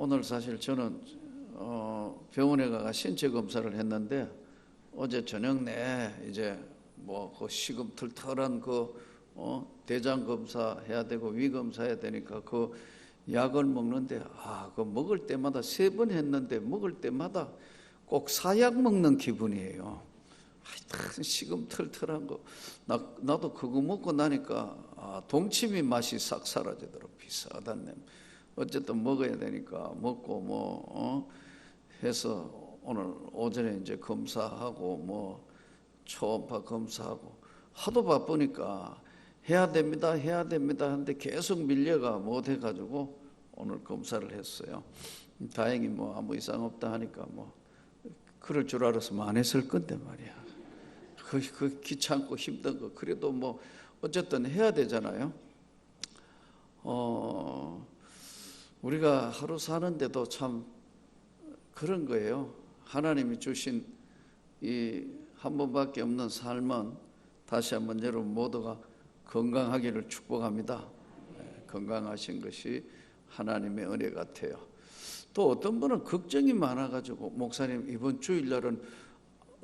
오늘 사실 저는 병원에 가서 신체 검사를 했는데 어제 저녁 내 이제 뭐 그 시금틀털한 대장 검사 해야 되고 위 검사 해야 되니까 그 약을 먹는데 그 먹을 때마다 3번 했는데 먹을 때마다 꼭 사약 먹는 기분이에요. 하여튼 시금틀털한 거 나도 그거 먹고 나니까 동치미 맛이 싹 사라지더라고. 비싸단 냄새. 어쨌든 먹어야 되니까 먹고 해서 오늘 오전에 이제 검사하고 초음파 검사하고 하도 바쁘니까 해야 됩니다 하는데 계속 밀려가 못 해가지고 오늘 검사를 했어요. 다행히 아무 이상 없다 하니까 그럴 줄 알았으면 안 했을 건데 말이야. 그 귀찮고 힘든 거 그래도 어쨌든 해야 되잖아요. 우리가 하루 사는데도 참 그런 거예요. 하나님이 주신 이 한 번밖에 없는 삶은 다시 한번 여러분 모두가 건강하기를 축복합니다. 건강하신 것이 하나님의 은혜 같아요. 또 어떤 분은 걱정이 많아가지고 목사님 이번 주일날은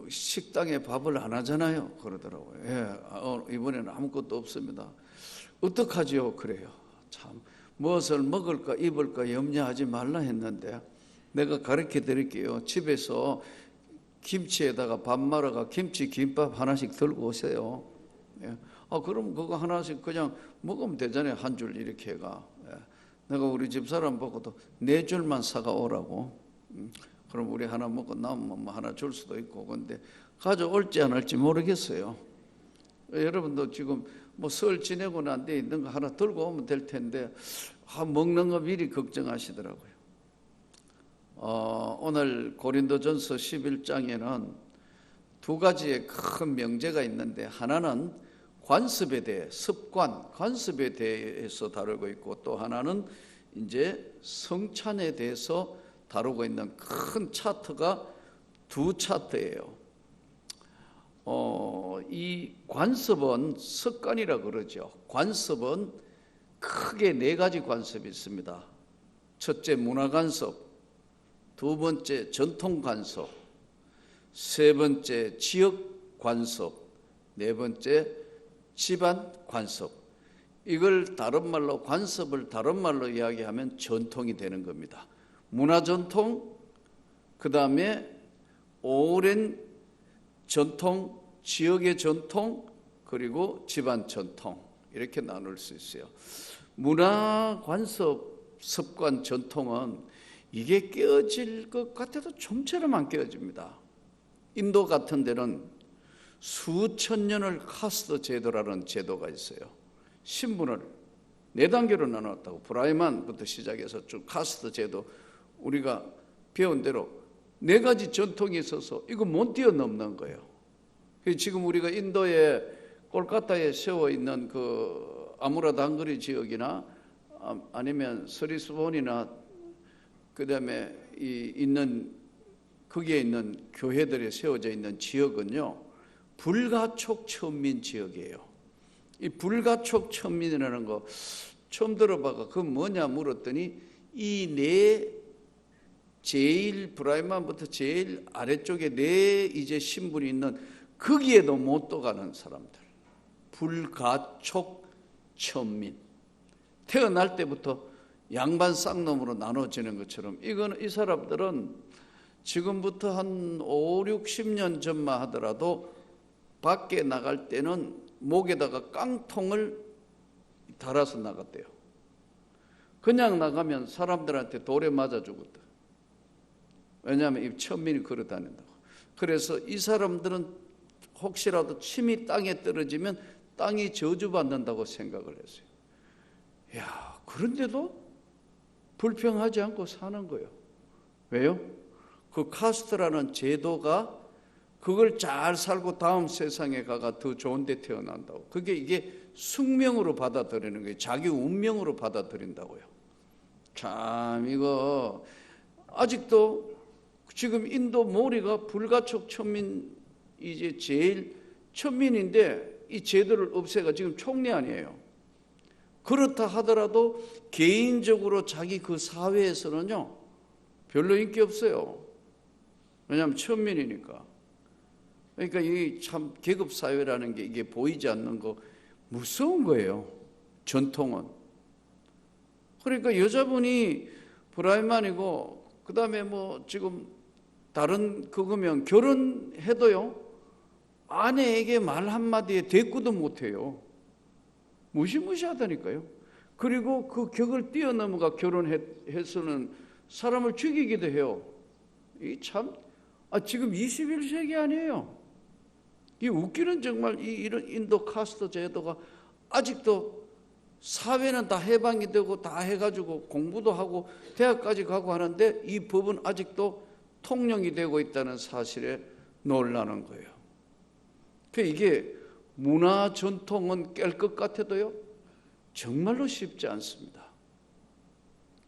식당에 밥을 안 하잖아요 그러더라고요. 이번에는 아무것도 없습니다. 어떡하지요? 그래요. 참 무엇을 먹을까 입을까 염려하지 말라 했는데 내가 가르쳐 드릴게요. 집에서 김치에다가 밥 말아가 김치 김밥 하나씩 들고 오세요. 그럼 그거 하나씩 그냥 먹으면 되잖아요. 한 줄 이렇게 해가. 내가 우리 집사람 보고도 4줄만 사가 오라고. 그럼 우리 하나 먹고 남으면 하나 줄 수도 있고. 근데 가져올지 안 할지 모르겠어요. 여러분도 지금 설 지내고 난 뒤에 있는 거 하나 들고 오면 될 텐데 먹는 거 미리 걱정하시더라고요. 오늘 고린도전서 11장에는 2가지의 큰 명제가 있는데 하나는 관습에 대해 관습에 대해서 다루고 있고 또 하나는 이제 성찬에 대해서 다루고 있는 큰 차트가 2차트예요. 이 관습은 습관이라 그러죠. 관습은 크게 4가지 관습이 있습니다. 첫째 문화 관습, 2번째 전통 관습, 3번째 지역 관습, 4번째 집안 관습. 이걸 다른 말로 관습을 다른 말로 이야기하면 전통이 되는 겁니다. 문화 전통, 그 다음에 오랜 전통, 지역의 전통, 그리고 집안 전통 이렇게 나눌 수 있어요. 문화 관습, 습관, 전통은 이게 깨어질 것 같아도 좀처럼 안 깨어집니다. 인도 같은 데는 수천 년을 카스트 제도라는 제도가 있어요. 신분을 4단계로 나눴다고. 브라이만부터 시작해서 쭉 카스트 제도 우리가 배운 대로 4가지 전통이 있어서 이거 못 뛰어넘는 거예요. 지금 우리가 인도의 콜카타에 세워 있는 그 아무라당거리 지역이나 아니면 서리스본이나 그다음에 거기에 있는 교회들이 세워져 있는 지역은요 불가촉 천민 지역이에요. 이 불가촉 천민이라는 거 처음 들어봐가 그건 뭐냐 물었더니 이 제일 브라이만부터 제일 아래쪽에 이제 신분이 있는 거기에도 못 들어가는 사람들, 불가촉 천민. 태어날 때부터 양반 쌍놈으로 나눠지는 것처럼 이 사람들은 지금부터 한 5, 60년 전만 하더라도 밖에 나갈 때는 목에다가 깡통을 달아서 나갔대요. 그냥 나가면 사람들한테 돌에 맞아 죽었다. 왜냐하면 이 천민이 걸어 다닌다고. 그래서 이 사람들은 혹시라도 침이 땅에 떨어지면 땅이 저주받는다고 생각을 했어요. 그런데도 불평하지 않고 사는 거예요. 왜요? 그 카스트라는 제도가 그걸 잘 살고 다음 세상에 가가 더 좋은 데 태어난다고. 이게 숙명으로 받아들이는 거예요. 자기 운명으로 받아들인다고요. 참 이거 아직도 지금 인도 모리가 불가촉 천민 이제 제일 천민인데 이 제도를 없애가 지금 총리 아니에요. 그렇다 하더라도 개인적으로 자기 그 사회에서는요 별로 인기 없어요. 왜냐하면 천민이니까. 그러니까 이 참 계급 사회라는 게 이게 보이지 않는 거 무서운 거예요. 전통은. 그러니까 여자분이 브라이만이고 그다음에 뭐 지금 다른 그거면 결혼해도요 아내에게 말 한마디에 대꾸도 못해요. 무시무시하다니까요. 그리고 그 격을 뛰어넘어가 결혼해서는 사람을 죽이기도 해요. 이 참 지금 21세기 아니에요. 이 웃기는 정말 이런 인도 카스트 제도가 아직도 사회는 다 해방이 되고 다 해가지고 공부도 하고 대학까지 가고 하는데 이 법은 아직도 통용이 되고 있다는 사실에 놀라는 거예요. 이게 문화 전통은 깰 것 같아도요 정말로 쉽지 않습니다.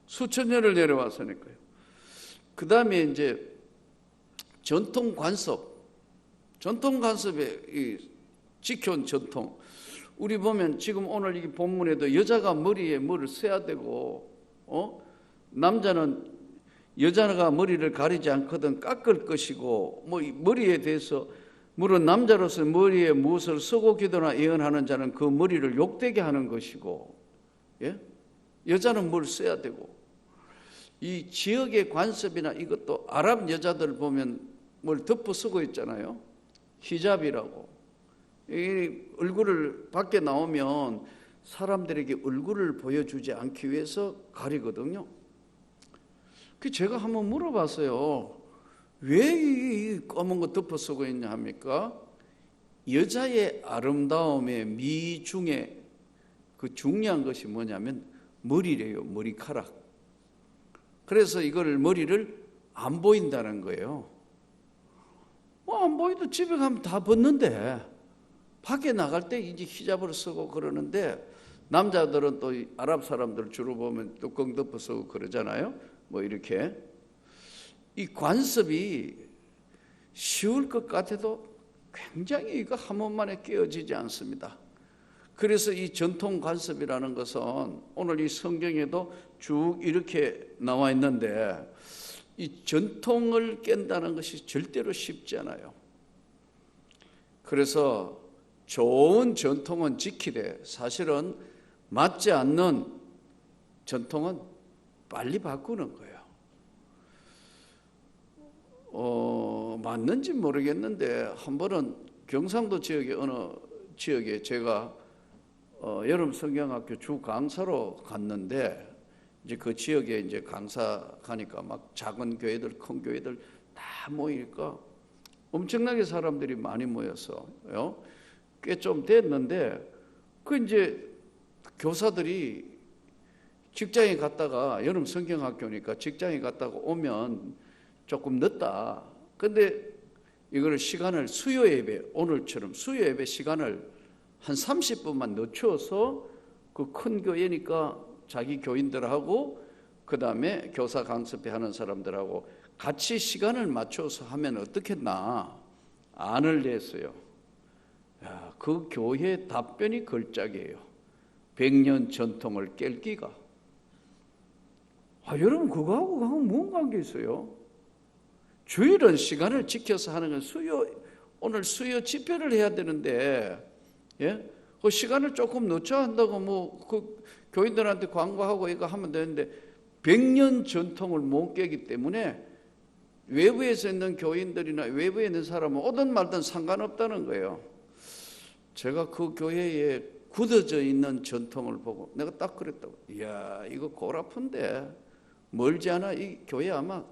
수천 년을 내려왔으니까요. 그 다음에 이제 전통 관습에 이 지켜온 전통. 우리 보면 지금 오늘 이 본문에도 여자가 머리에 뭐를 써야 되고, 남자는 여자가 머리를 가리지 않거든 깎을 것이고, 뭐 머리에 대해서 물론 남자로서 머리에 무엇을 쓰고 기도나 예언하는 자는 그 머리를 욕되게 하는 것이고, 예? 여자는 뭘 써야 되고, 이 지역의 관습이나 이것도 아랍 여자들 보면 뭘 덮어 쓰고 있잖아요. 히잡이라고. 이 얼굴을 밖에 나오면 사람들에게 얼굴을 보여주지 않기 위해서 가리거든요. 제가 한번 물어봤어요. 왜 이 검은 거 덮어 쓰고 있냐 합니까? 여자의 아름다움의 미 중에 그 중요한 것이 뭐냐면 머리래요. 머리카락. 그래서 이걸 머리를 안 보인다는 거예요. 안 보이도 집에 가면 다 벗는데 밖에 나갈 때 이제 히잡을 쓰고 그러는데 남자들은 또 아랍 사람들 주로 보면 뚜껑 덮어 쓰고 그러잖아요. 뭐 이렇게 이 관습이 쉬울 것 같아도 굉장히 이거 한 번만에 깨어지지 않습니다. 그래서 이 전통 관습이라는 것은 오늘 이 성경에도 쭉 이렇게 나와 있는데 이 전통을 깬다는 것이 절대로 쉽지 않아요. 그래서 좋은 전통은 지키되 사실은 맞지 않는 전통은 빨리 바꾸는 거예요. 맞는지 모르겠는데 한 번은 경상도 지역의 어느 지역에 제가 여름 성경학교 주 강사로 갔는데 이제 그 지역에 이제 강사 가니까 막 작은 교회들, 큰 교회들 다 모이니까 엄청나게 사람들이 많이 모였어요. 꽤 좀 됐는데 이제 교사들이 직장에 갔다가 여름 성경학교니까 직장에 갔다가 오면 조금 늦다. 근데 이걸 시간을 수요 예배, 오늘처럼 수요 예배 시간을 한 30분만 늦춰서 그 큰 교회니까 자기 교인들하고 그 다음에 교사 강습회 하는 사람들하고 같이 시간을 맞춰서 하면 어떻겠나 안을 냈어요. 그 교회 답변이 걸작이에요. 100년 전통을 깰 기가. 여러분 그거하고 뭔 관계 있어요? 주일은 시간을 지켜서 하는 건 오늘 수요 집회를 해야 되는데, 예? 그 시간을 조금 늦춰 한다고 그 교인들한테 광고하고 이거 하면 되는데 100년 전통을 못 깨기 때문에 외부에서 있는 교인들이나 외부에 있는 사람은 오든 말든 상관없다는 거예요. 제가 그 교회에 굳어져 있는 전통을 보고 내가 딱 그랬다고. 이야, 이거 골 아픈데 멀지 않아 이 교회 아마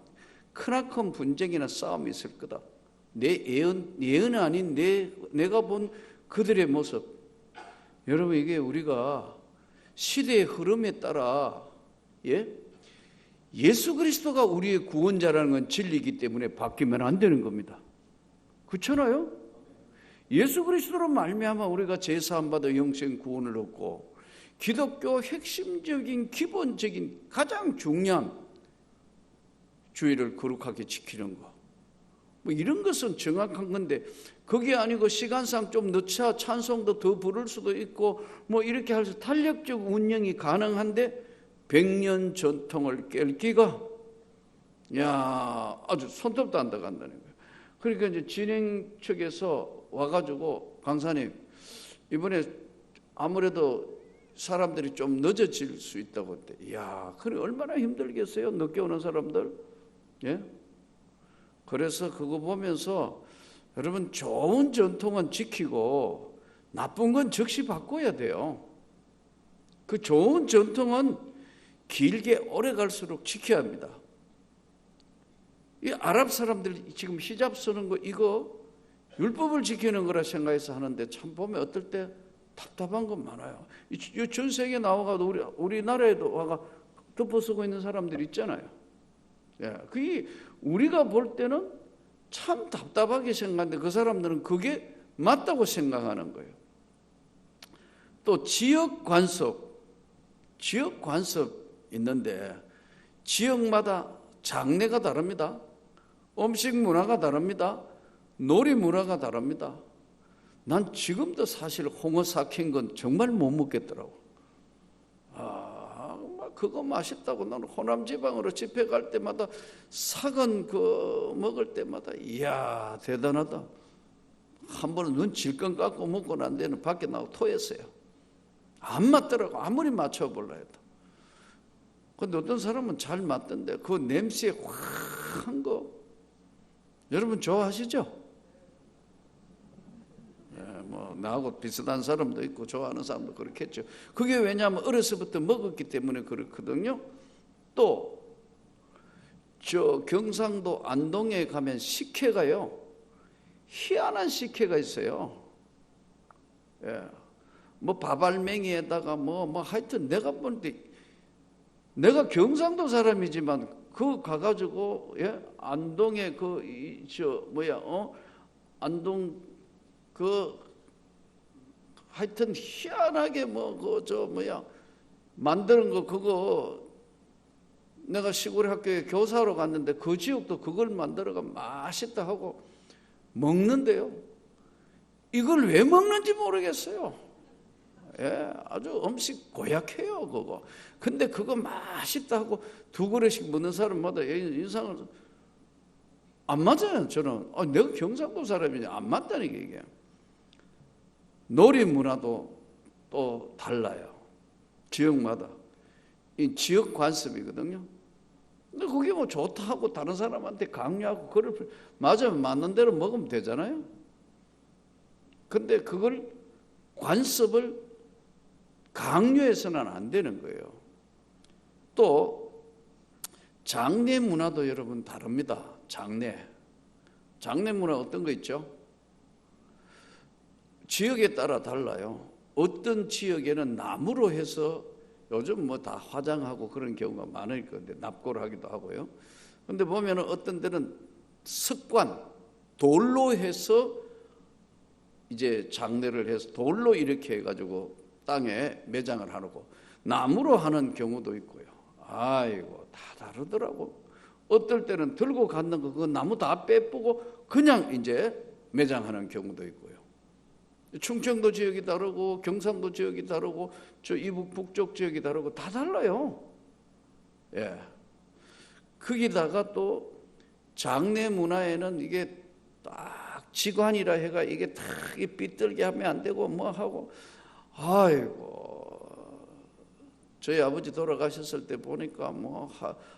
크나큰 분쟁이나 싸움이 있을 거다. 내 예언이 아닌 내가 본 그들의 모습. 여러분 이게 우리가 시대의 흐름에 따라 예수 그리스도가 우리의 구원자라는 건 진리이기 때문에 바뀌면 안 되는 겁니다. 그렇잖아요? 예수 그리스도로 말미암아 우리가 제사함 받아 영생 구원을 얻고 기독교 핵심적인 기본적인 가장 중요한 주의를 거룩하게 지키는 거. 이런 것은 정확한 건데 그게 아니고 시간상 좀 늦춰 찬송도 더 부를 수도 있고 이렇게 해서 탄력적 운영이 가능한데 100년 전통을 깰 기가 야, 아주 손톱도 안 들어간다는 거예요. 그러니까 이제 진행 측에서 와가지고 강사님 이번에 아무래도 사람들이 좀 늦어질 수 있다고 했대. 이야, 그래 얼마나 힘들겠어요? 늦게 오는 사람들. 예? 그래서 그거 보면서 여러분 좋은 전통은 지키고 나쁜 건 즉시 바꿔야 돼요. 그 좋은 전통은 길게 오래 갈수록 지켜야 합니다. 이 아랍 사람들 지금 히잡 쓰는 거 이거 율법을 지키는 거라 생각해서 하는데 참 보면 어떨 때 답답한 건 많아요. 전 세계에 나와가도 우리나라에도 와가 덮어 쓰고 있는 사람들이 있잖아요. 예, 그게 우리가 볼 때는 참 답답하게 생각하는데 그 사람들은 그게 맞다고 생각하는 거예요. 또 지역 관습 있는데 지역마다 장례가 다릅니다. 음식 문화가 다릅니다. 놀이 문화가 다릅니다. 난 지금도 사실 홍어 삭힌 건 정말 못 먹겠더라고. 그거 맛있다고 나는 호남 지방으로 집회 갈 때마다 삭은 그 먹을 때마다 이야 대단하다. 한 번은 눈 질끈 깎고 먹고 난 데는 밖에 나가고 토했어요. 안 맞더라고. 아무리 맞춰볼라 해도. 근데 어떤 사람은 잘 맞던데 그 냄새에 확한 거 여러분 좋아하시죠? 뭐 나하고 비슷한 사람도 있고 좋아하는 사람도 그렇겠죠. 그게 왜냐하면 어려서부터 먹었기 때문에 그렇거든요. 또 저 경상도 안동에 가면 식혜가요 희한한 식혜가 있어요. 예. 뭐 밥알맹이에다가 뭐 하여튼 내가 보는데 내가 경상도 사람이지만 그 가가지고 예? 안동에 안동 하여튼 희한하게 만드는 거 그거 내가 시골 학교에 교사로 갔는데 그 지역도 그걸 만들어가 맛있다 하고 먹는데요. 이걸 왜 먹는지 모르겠어요. 예, 아주 음식 고약해요 그거. 근데 그거 맛있다 하고 두 그릇씩 먹는 사람마다 인상을 안 맞아요. 저는 내가 경상도 사람이냐 안 맞다니까 이게. 놀이 문화도 또 달라요. 지역마다. 이 지역 관습이거든요. 근데 그게 뭐 좋다 하고 다른 사람한테 강요하고 그걸 맞으면 맞는 대로 먹으면 되잖아요. 근데 그걸 관습을 강요해서는 안 되는 거예요. 또 장례 문화도 여러분 다릅니다. 장례 문화 어떤 거 있죠? 지역에 따라 달라요. 어떤 지역에는 나무로 해서 요즘 뭐 다 화장하고 그런 경우가 많을 건데 납골 하기도 하고요. 근데 보면은 어떤 데는 습관 돌로 해서 이제 장례를 해서 돌로 이렇게 해가지고 땅에 매장을 하고 나무로 하는 경우도 있고요. 아이고 다 다르더라고. 어떨 때는 들고 갔는 거 그 나무 다 빼쁘고 그냥 이제 매장하는 경우도 있고요. 충청도 지역이 다르고 경상도 지역이 다르고 저 이북 북쪽 지역이 다르고 다 달라요. 예. 거기다가 또 장례 문화에는 이게 딱 직관이라 해가 이게 딱 삐뚤게 하면 안 되고 뭐 하고 아이고 저희 아버지 돌아가셨을 때 보니까 뭐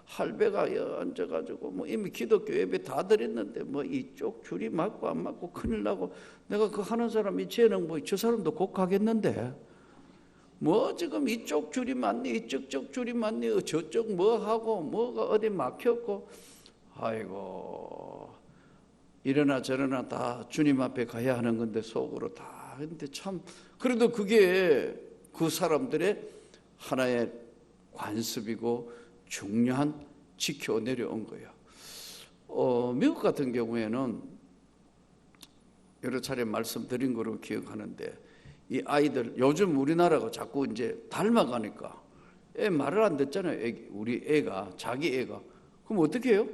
할배가 앉아가지고 뭐 이미 기독교 예배 다 드렸는데 뭐 이쪽 줄이 맞고 안 맞고 큰일 나고 내가 그 하는 사람이 쟤는 뭐 저 사람도 곡하겠는데 뭐 지금 이쪽 줄이 맞니 이쪽 줄이 맞니 저쪽 뭐 하고 뭐가 어디 막혔고 아이고 이러나 저러나 다 주님 앞에 가야 하는 건데 속으로 다 근데 참 그래도 그게 그 사람들의 하나의 관습이고 중요한 지켜 내려온 거예요. 미국 같은 경우에는 여러 차례 말씀드린 거로 기억하는데 이 아이들 요즘 우리나라가 자꾸 이제 닮아가니까 애 말을 안 듣잖아요. 우리 애가 자기 애가 그럼 어떻게 해요?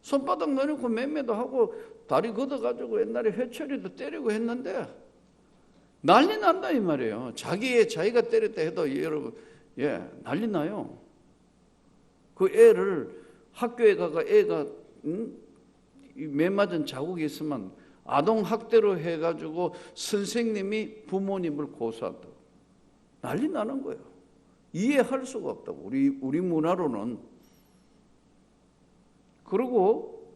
손바닥 내놓고 맴매도 하고 다리 걷어가지고 옛날에 회초리도 때리고 했는데 난리 난다 이 말이에요. 자기가 때렸다 해도 여러분 난리 나요. 그 애를 학교에 가가 애가 매 맞은 자국이 있으면 아동 학대로 해가지고 선생님이 부모님을 고소한다고 난리 나는 거예요. 이해할 수가 없다고 우리 문화로는. 그리고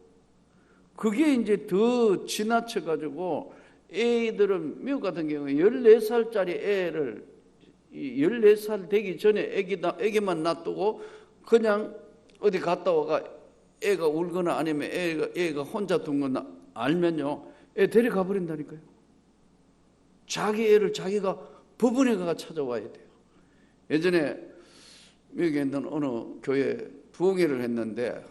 그게 이제 더 지나쳐가지고 애들은 미국 같은 경우에 14살짜리 애를 14살 되기 전에 애기만 놔두고 그냥 어디 갔다 와가 애가 울거나 아니면 애가 혼자 둔 거나 알면요, 애 데려가 버린다니까요. 자기 애를 자기가 법원에 가서 찾아와야 돼요. 예전에 미국에 있는 어느 교회 부흥회를 했는데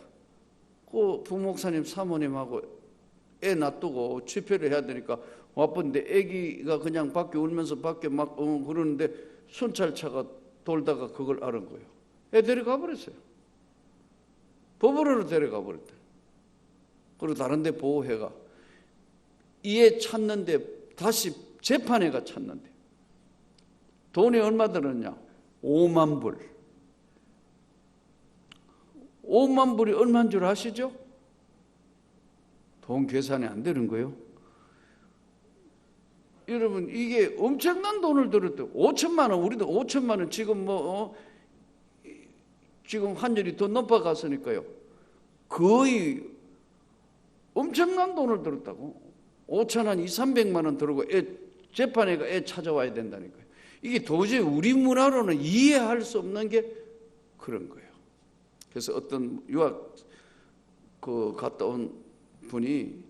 그 부목사님 사모님하고 애 놔두고 집회를 해야 되니까 바쁜데 애기가 그냥 밖에 울면서 밖에 막 그러는데 순찰차가 돌다가 그걸 알은 거예요. 애 데려가 버렸어요. 법원으로 데려가 버렸대. 그리고 다른 데 보호해가 이 애 찾는데 다시 재판회가 찾는데 돈이 얼마 들었냐? 5만 불. 5만 불이 얼마인 줄 아시죠? 돈 계산이 안 되는 거예요. 여러분 이게 엄청난 돈을 들었대요. 5천만 원, 우리도 5천만 원 지금 지금 환율이 더 높아갔으니까요. 거의 엄청난 돈을 들었다고. 5천 원, 2, 300만 원 들고 재판회가 애 찾아와야 된다니까요. 이게 도저히 우리 문화로는 이해할 수 없는 게 그런 거예요. 그래서 어떤 유학 갔다 온 분이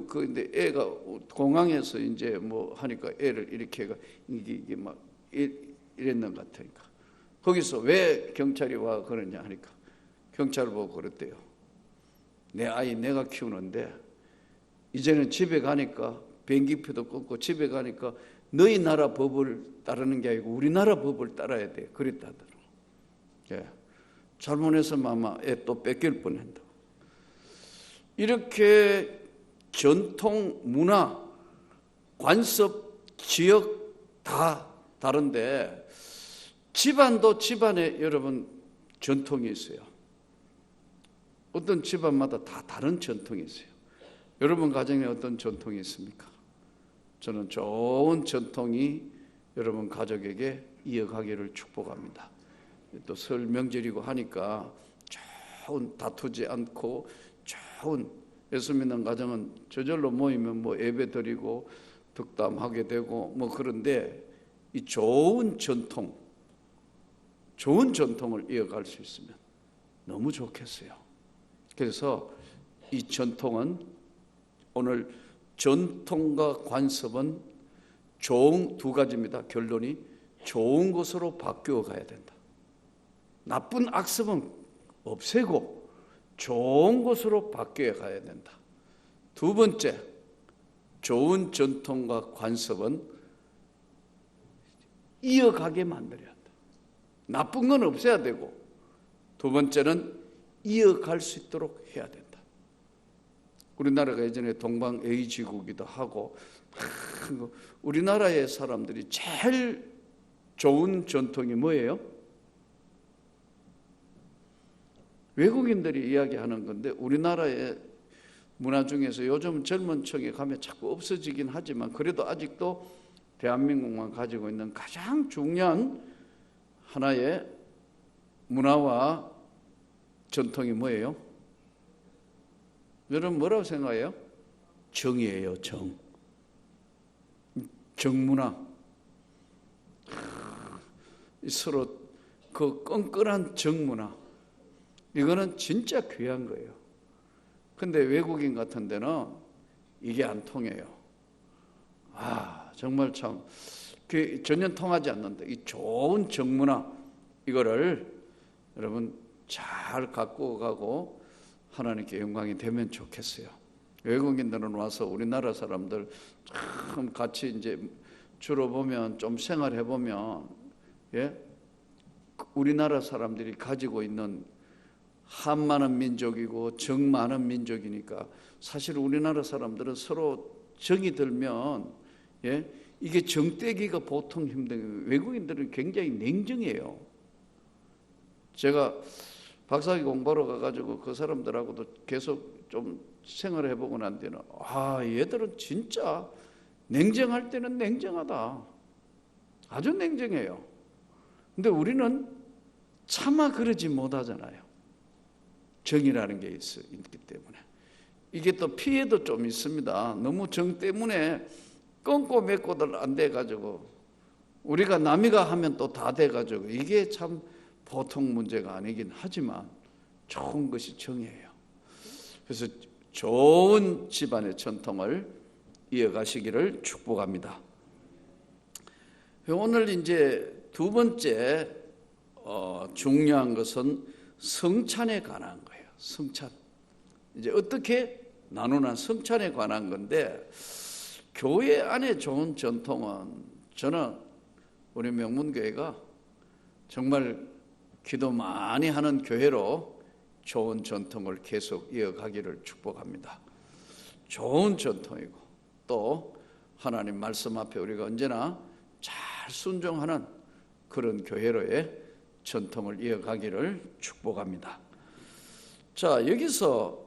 근데 애가 공항에서 이제 뭐 하니까 애를 이렇게 해가 이게 막 이랬는 것 같으니까 거기서 왜 경찰이 와 그러냐 하니까 경찰을 보고 그랬대요. 내 아이 내가 키우는데 이제는 집에 가니까 비행기표도 끊고 집에 가니까 너희 나라 법을 따르는 게 아니고 우리나라 법을 따라야 돼. 그랬다더라고. 예. 잘못해서 아마 애 또 뺏길 뻔한다. 이렇게 전통, 문화, 관습, 지역 다 다른데 집안도 집안에 여러분 전통이 있어요. 어떤 집안마다 다 다른 전통이 있어요. 여러분 가정에 어떤 전통이 있습니까? 저는 좋은 전통이 여러분 가족에게 이어가기를 축복합니다. 또 설 명절이고 하니까 좋은 다투지 않고 좋은 예수 믿는 가정은 저절로 모이면 뭐 예배 드리고 덕담하게 되고 뭐 그런데 이 좋은 전통을 이어갈 수 있으면 너무 좋겠어요. 그래서 이 전통은 오늘 전통과 관습은 좋은 두 가지입니다. 결론이 좋은 것으로 바뀌어 가야 된다. 나쁜 악습은 없애고 좋은 것으로 바뀌어 가야 된다. 두 번째, 좋은 전통과 관습은 이어가게 만들어야 한다. 나쁜 건 없애야 되고 두 번째는 이어갈 수 있도록 해야 된다. 우리나라가 예전에 동방에이지국이기도 하고 우리나라의 사람들이 제일 좋은 전통이 뭐예요? 외국인들이 이야기하는 건데 우리나라의 문화 중에서 요즘 젊은 층에 가면 자꾸 없어지긴 하지만 그래도 아직도 대한민국만 가지고 있는 가장 중요한 하나의 문화와 전통이 뭐예요? 여러분 뭐라고 생각해요? 정이에요. 정문화. 서로 그 끈끈한 정문화. 이거는 진짜 귀한 거예요. 근데 외국인 같은 데는 이게 안 통해요. 정말 참 전혀 통하지 않는다. 이 좋은 정문화 이거를 여러분 잘 갖고 가고 하나님께 영광이 되면 좋겠어요. 외국인들은 와서 우리나라 사람들 참 같이 이제 주로 보면 좀 생활해 보면 우리나라 사람들이 가지고 있는 한 많은 민족이고 정 많은 민족이니까 사실 우리나라 사람들은 서로 정이 들면 이게 정떼기가 보통 힘든 거예요. 외국인들은 굉장히 냉정해요. 제가 박사학위 공부하러 가가지고 그 사람들하고도 계속 좀 생활을 해보고 난 뒤에는 얘들은 진짜 냉정할 때는 냉정하다. 아주 냉정해요. 근데 우리는 차마 그러지 못하잖아요. 정이라는 게 있기 때문에. 이게 또 피해도 좀 있습니다. 너무 정 때문에 끊고 맺고들 안 돼가지고 우리가 남이가 하면 또 다 돼가지고 이게 참 보통 문제가 아니긴 하지만 좋은 것이 정이에요. 그래서 좋은 집안의 전통을 이어가시기를 축복합니다. 오늘 이제 두 번째 중요한 것은 성찬에 관한 거예요. 성찬. 이제 어떻게 나누나 성찬에 관한 건데, 교회 안에 좋은 전통은 저는 우리 명문교회가 정말 기도 많이 하는 교회로 좋은 전통을 계속 이어가기를 축복합니다. 좋은 전통이고 또 하나님 말씀 앞에 우리가 언제나 잘 순종하는 그런 교회로의 전통을 이어가기를 축복합니다. 자, 여기서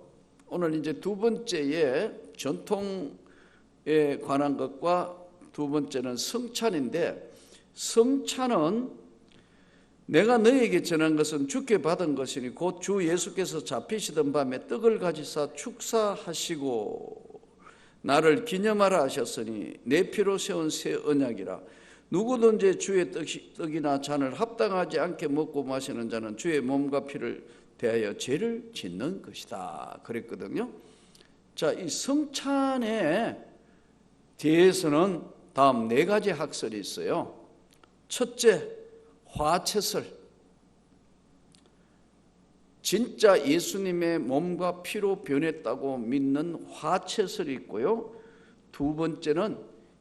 오늘 이제 두 번째의 전통에 관한 것과 두 번째는 성찬인데, 성찬은 내가 너에게 전한 것은 주께 받은 것이니 곧 주 예수께서 잡히시던 밤에 떡을 가지사 축사하시고 나를 기념하라 하셨으니 내 피로 세운 새 언약이라. 누구든지 주의 떡이나 잔을 합당하지 않게 먹고 마시는 자는 주의 몸과 피를 대하여 죄를 짓는 것이다 그랬거든요. 자, 이 성찬에 대해서는 다음 네 가지 학설이 있어요. 첫째, 화채설. 진짜 예수님의 몸과 피로 변했다고 믿는 화채설이 있고요. 두 번째는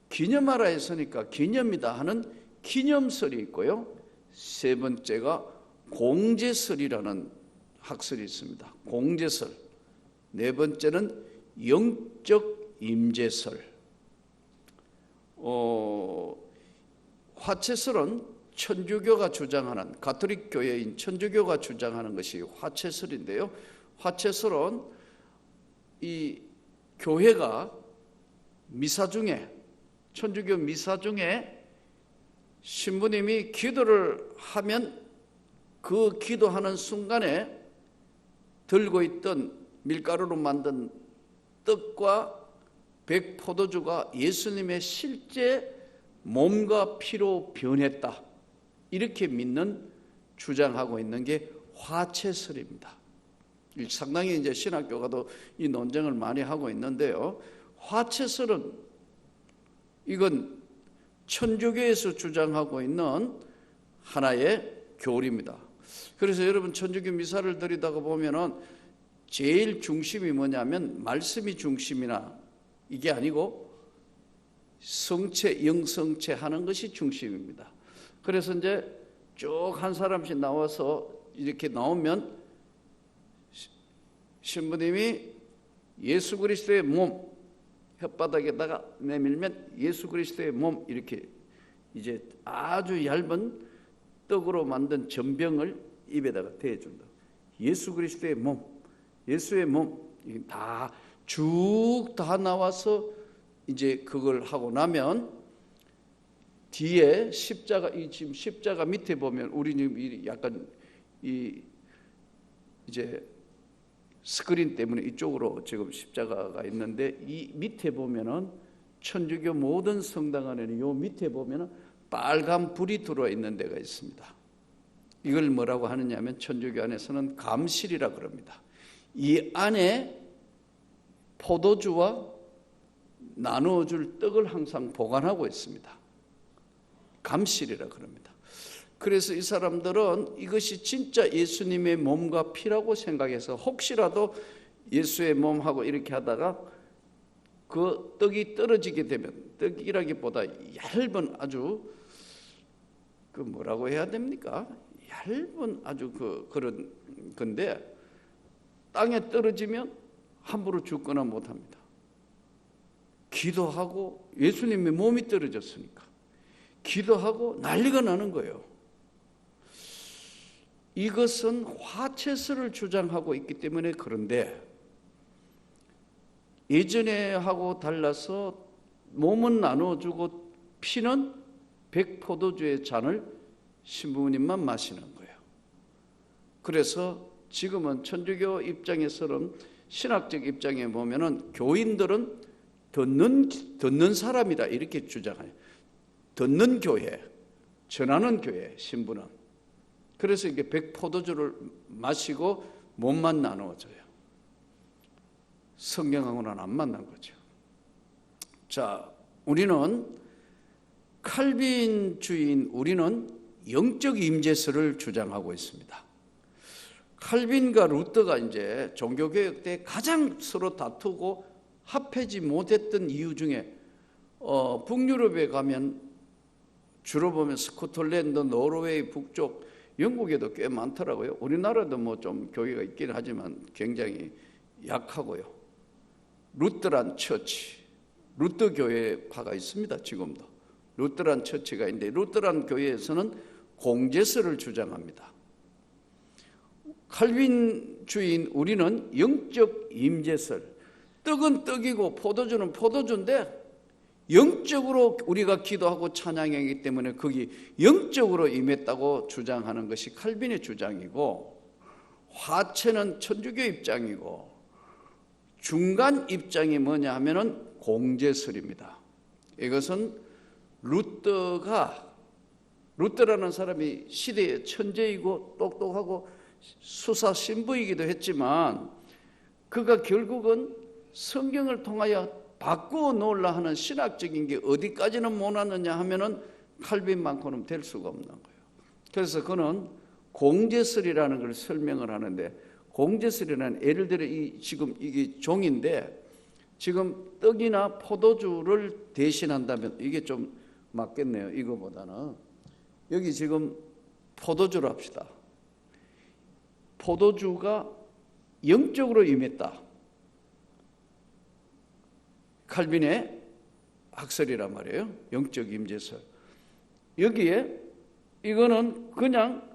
기념하라 했으니까 기념이다 하는 기념설이 있고요. 세 번째가 공제설이라는 학설이 있습니다. 공제설. 네 번째는 영적 임재설. 화채설은 천주교가 주장하는, 가톨릭 교회인 천주교가 주장하는 것이 화채설인데요. 화채설은 이 교회가 미사 중에, 천주교 미사 중에 신부님이 기도를 하면 그 기도하는 순간에 들고 있던 밀가루로 만든 떡과 백포도주가 예수님의 실제 몸과 피로 변했다, 이렇게 믿는, 주장하고 있는 게 화채설입니다. 상당히 이제 신학교가도 이 논쟁을 많이 하고 있는데요. 화채설은 이건 천주교에서 주장하고 있는 하나의 교리입니다. 그래서 여러분 천주교 미사를 드리다가 보면은 제일 중심이 뭐냐면 말씀이 중심이나 이게 아니고 성체, 영성체 하는 것이 중심입니다. 그래서 이제 쭉 한 사람씩 나와서 이렇게 나오면 신부님이 예수 그리스도의 몸 혓바닥에다가 내밀면 예수 그리스도의 몸, 이렇게 이제 아주 얇은 떡으로 만든 전병을 입에다가 대준다. 예수 그리스도의 몸, 예수의 몸, 다 쭉 다 나와서 이제 그걸 하고 나면 뒤에 십자가, 이 지금 십자가 밑에 보면 우리 지금 약간 이제 스크린 때문에 이쪽으로 지금 십자가가 있는데, 이 밑에 보면은 천주교 모든 성당 안에는 요 밑에 보면은 빨간 불이 들어와 있는 데가 있습니다. 이걸 뭐라고 하느냐면 천주교 안에서는 감실이라 그럽니다. 이 안에 포도주와 나누어줄 떡을 항상 보관하고 있습니다. 감실이라 그럽니다. 그래서 이 사람들은 이것이 진짜 예수님의 몸과 피라고 생각해서 혹시라도 예수의 몸하고 이렇게 하다가 그 떡이 떨어지게 되면, 떡이라기보다 얇은 아주 그 뭐라고 해야 됩니까? 얇은 아주 그런 건데 땅에 떨어지면 함부로 죽거나 못합니다. 기도하고, 예수님의 몸이 떨어졌으니까 기도하고 난리가 나는 거예요. 이것은 화채설을 주장하고 있기 때문에 그런데, 예전에 하고 달라서 몸은 나눠주고 피는 백포도주의 잔을 신부님만 마시는 거예요. 그래서 지금은 천주교 입장에서는, 신학적 입장에 보면은 교인들은 듣는 사람이다 이렇게 주장해요. 듣는 교회, 전하는 교회, 신부는. 그래서 이게 백포도주를 마시고 몸만 나누어져요. 성경하고는 안 만난 거죠. 자, 우리는 칼빈주의인 우리는 영적 임재설을 주장하고 있습니다. 칼빈과 루터가 이제 종교개혁 때 가장 서로 다투고 합하지 못했던 이유 중에, 북유럽에 가면 주로 보면 스코틀랜드, 노르웨이 북쪽, 영국에도 꽤 많더라고요. 우리나라도 뭐 좀 교회가 있긴 하지만 굉장히 약하고요. 루터란 처치, 루터 교회파가 있습니다. 지금도 루터란 처치가 있는데, 루터란 교회에서는 공제설을 주장합니다. 칼빈주의인 우리는 영적 임재설, 떡은 떡이고 포도주는 포도주인데 영적으로 우리가 기도하고 찬양하기 때문에 거기 영적으로 임했다고 주장하는 것이 칼빈의 주장이고, 화채는 천주교 입장이고, 중간 입장이 뭐냐 하면은 공제설입니다. 이것은 루터라는 사람이 시대의 천재이고 똑똑하고 수사 신부이기도 했지만, 그가 결국은 성경을 통하여 바꾸어 놓으려 하는 신학적인 게 어디까지는 못 왔느냐 하면은 칼빈만큼은 될 수가 없는 거예요. 그래서 그는 공제설이라는 걸 설명을 하는데, 공제설이라는, 예를 들어 지금 이게 종인데 지금 떡이나 포도주를 대신한다면 이게 좀 맞겠네요. 이거보다는 여기 지금 포도주로 합시다. 포도주가 영적으로 임했다. 칼빈의 학설이란 말이에요. 영적 임재설. 여기에 이거는 그냥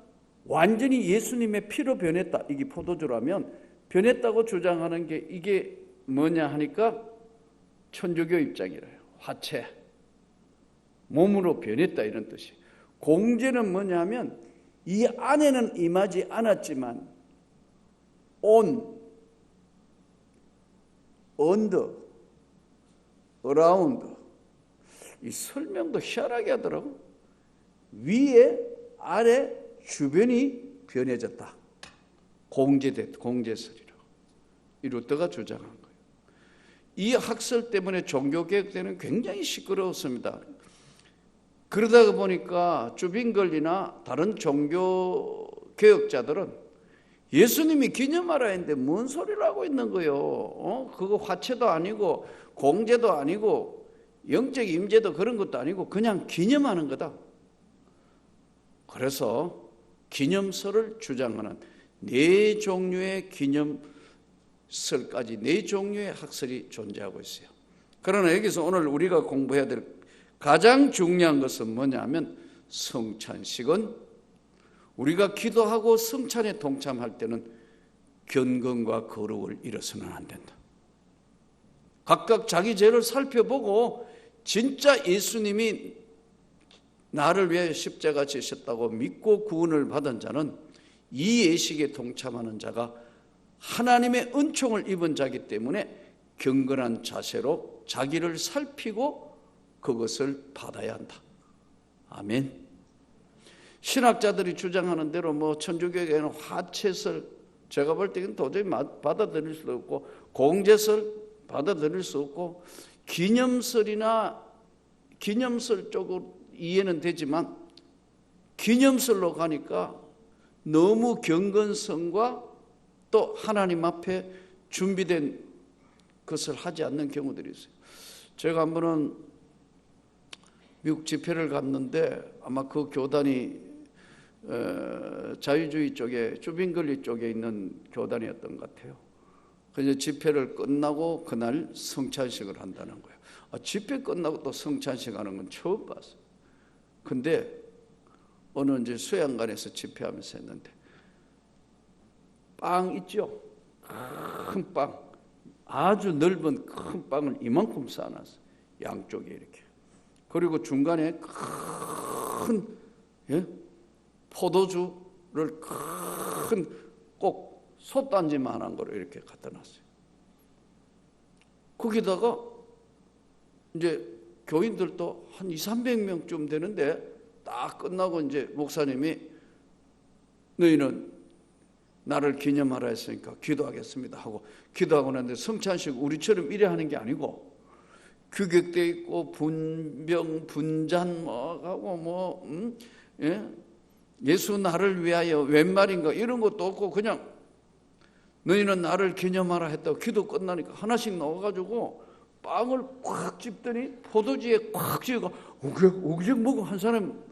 완전히 예수님의 피로 변했다. 이게 포도주라면 변했다고 주장하는 게 이게 뭐냐 하니까 천주교 입장이래요. 화채, 몸으로 변했다 이런 뜻이. 공제는 뭐냐 하면 이 안에는 임하지 않았지만 언더, 어라운드, 이 설명도 희한하게 하더라고. 위에 아래 주변이 변해졌다. 공제설이라고 이 루터가 주장한 거예요. 이 학설 때문에 종교개혁 때는 굉장히 시끄러웠습니다. 그러다 보니까 주빈걸리나 다른 종교개혁자들은 예수님이 기념하라 했는데 뭔 소리를 하고 있는 거예요. 그거 화채도 아니고 공제도 아니고 영적 임재도 그런 것도 아니고 그냥 기념하는 거다. 그래서 기념설을 주장하는 네 종류의 기념설까지 네 종류의 학설이 존재하고 있어요. 그러나 여기서 오늘 우리가 공부해야 될 가장 중요한 것은 뭐냐면, 성찬식은 우리가 기도하고 성찬에 동참할 때는 경건과 거룩을 잃어서는 안 된다. 각각 자기 죄를 살펴보고 진짜 예수님이 나를 위해 십자가 지셨다고 믿고 구원을 받은 자는, 이 예식에 동참하는 자가 하나님의 은총을 입은 자이기 때문에 경건한 자세로 자기를 살피고 그것을 받아야 한다. 아멘. 신학자들이 주장하는 대로 뭐 천주교에는 화채설, 제가 볼 때는 도저히 받아들일 수도 없고, 공제설 받아들일 수 없고, 기념설 쪽으로 이해는 되지만 기념설로 가니까 너무 경건성과 또 하나님 앞에 준비된 것을 하지 않는 경우들이 있어요. 제가 한 번은 미국 집회를 갔는데 아마 그 교단이 자유주의 쪽에, 주빈걸리 쪽에 있는 교단이었던 것 같아요. 그래서 집회를 끝나고 그날 성찬식을 한다는 거예요. 집회 끝나고 또 성찬식 하는 건 처음 봤어요. 근데 어느 이제 수양관에서 집회하면서 했는데 빵 있죠? 큰 빵, 아주 넓은 큰 빵을 이만큼 쌓아놨어요. 양쪽에 이렇게. 그리고 중간에 큰 포도주를 큰 꼭 솥단지만한 거를 이렇게 갖다 놨어요. 거기다가 이제 교인들도 한 200~300명쯤 되는데 딱 끝나고 이제 목사님이 너희는 나를 기념하라 했으니까 기도하겠습니다 하고 기도하고 났는데 성찬식 우리처럼 이래 하는 게 아니고 규격돼 있고 분병 분잔 하고 예수 나를 위하여 웬 말인가 이런 것도 없고 그냥 너희는 나를 기념하라 했다고 기도 끝나니까 하나씩 넣어가지고 빵을 꽉 집더니 포도주에 꽉 쥐어가 오기적 먹고 한 사람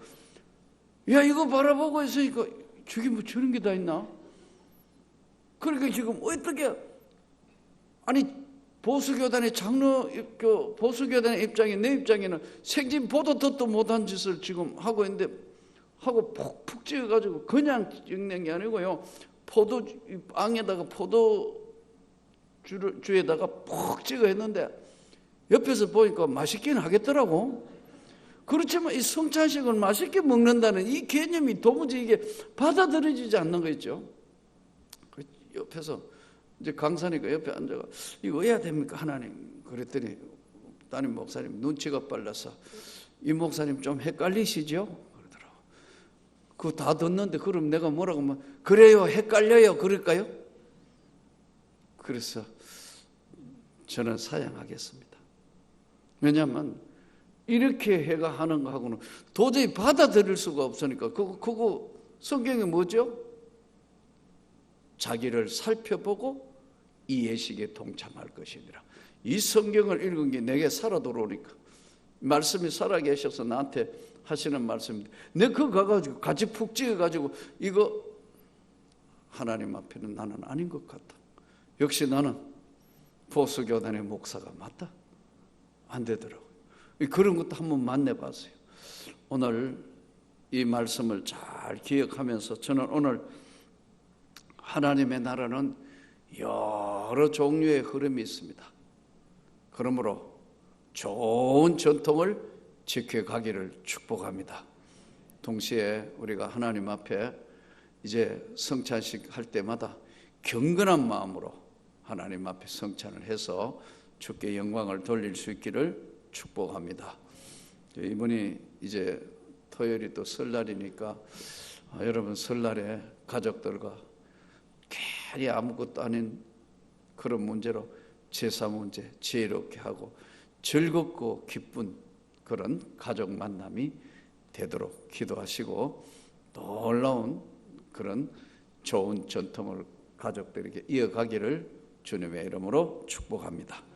야 이거 바라보고 있으니까 저게 뭐 저런 게 다 있나? 그러니까 지금 어떻게 아니 보수교단의 장로 보수교단의 입장에 내 입장에는 생진 보도 덧도 못한 짓을 지금 하고 있는데 하고 푹푹 찍어가지고 그냥 찍는 게 아니고요. 빵에다가 포도주에다가 푹 찍어 했는데 옆에서 보니까 맛있긴 하겠더라고. 그렇지만 이 성찬식을 맛있게 먹는다는 이 개념이 도무지 이게 받아들여지지 않는 거 있죠. 옆에서 이제 강사니까 옆에 앉아가 이거 왜 해야 됩니까 하나님? 그랬더니 담임 목사님 눈치가 빨라서 이 목사님 좀 헷갈리시죠? 그러더라고. 그거 다 듣는데 그럼 내가 뭐라고 하면 그래요 헷갈려요 그럴까요? 그래서 저는 사양하겠습니다. 왜냐하면 이렇게 해가 하는 거하고는 도저히 받아들일 수가 없으니까 그거 성경에 뭐죠? 자기를 살펴보고 이 예식에 동참할 것이니라. 이 성경을 읽은 게 내게 살아 들어오니까 말씀이 살아 계셔서 나한테 하시는 말씀입니다. 내가 그거 가가지고 같이 푹 찍어가지고 이거 하나님 앞에는 나는 아닌 것 같다. 역시 나는 보수교단의 목사가 맞다. 안 되더라고요. 그런 것도 한번 만나봤어요. 오늘 이 말씀을 잘 기억하면서 저는 오늘 하나님의 나라는 여러 종류의 흐름이 있습니다. 그러므로 좋은 전통을 지켜가기를 축복합니다. 동시에 우리가 하나님 앞에 이제 성찬식 할 때마다 경건한 마음으로 하나님 앞에 성찬을 해서 주께 영광을 돌릴 수 있기를 축복합니다. 이번이 이제 토요일이 또 설날이니까 여러분 설날에 가족들과 괜히 아무것도 아닌 그런 문제로 제사 문제 지혜롭게 하고 즐겁고 기쁜 그런 가족 만남이 되도록 기도하시고 놀라운 그런 좋은 전통을 가족들에게 이어가기를 주님의 이름으로 축복합니다.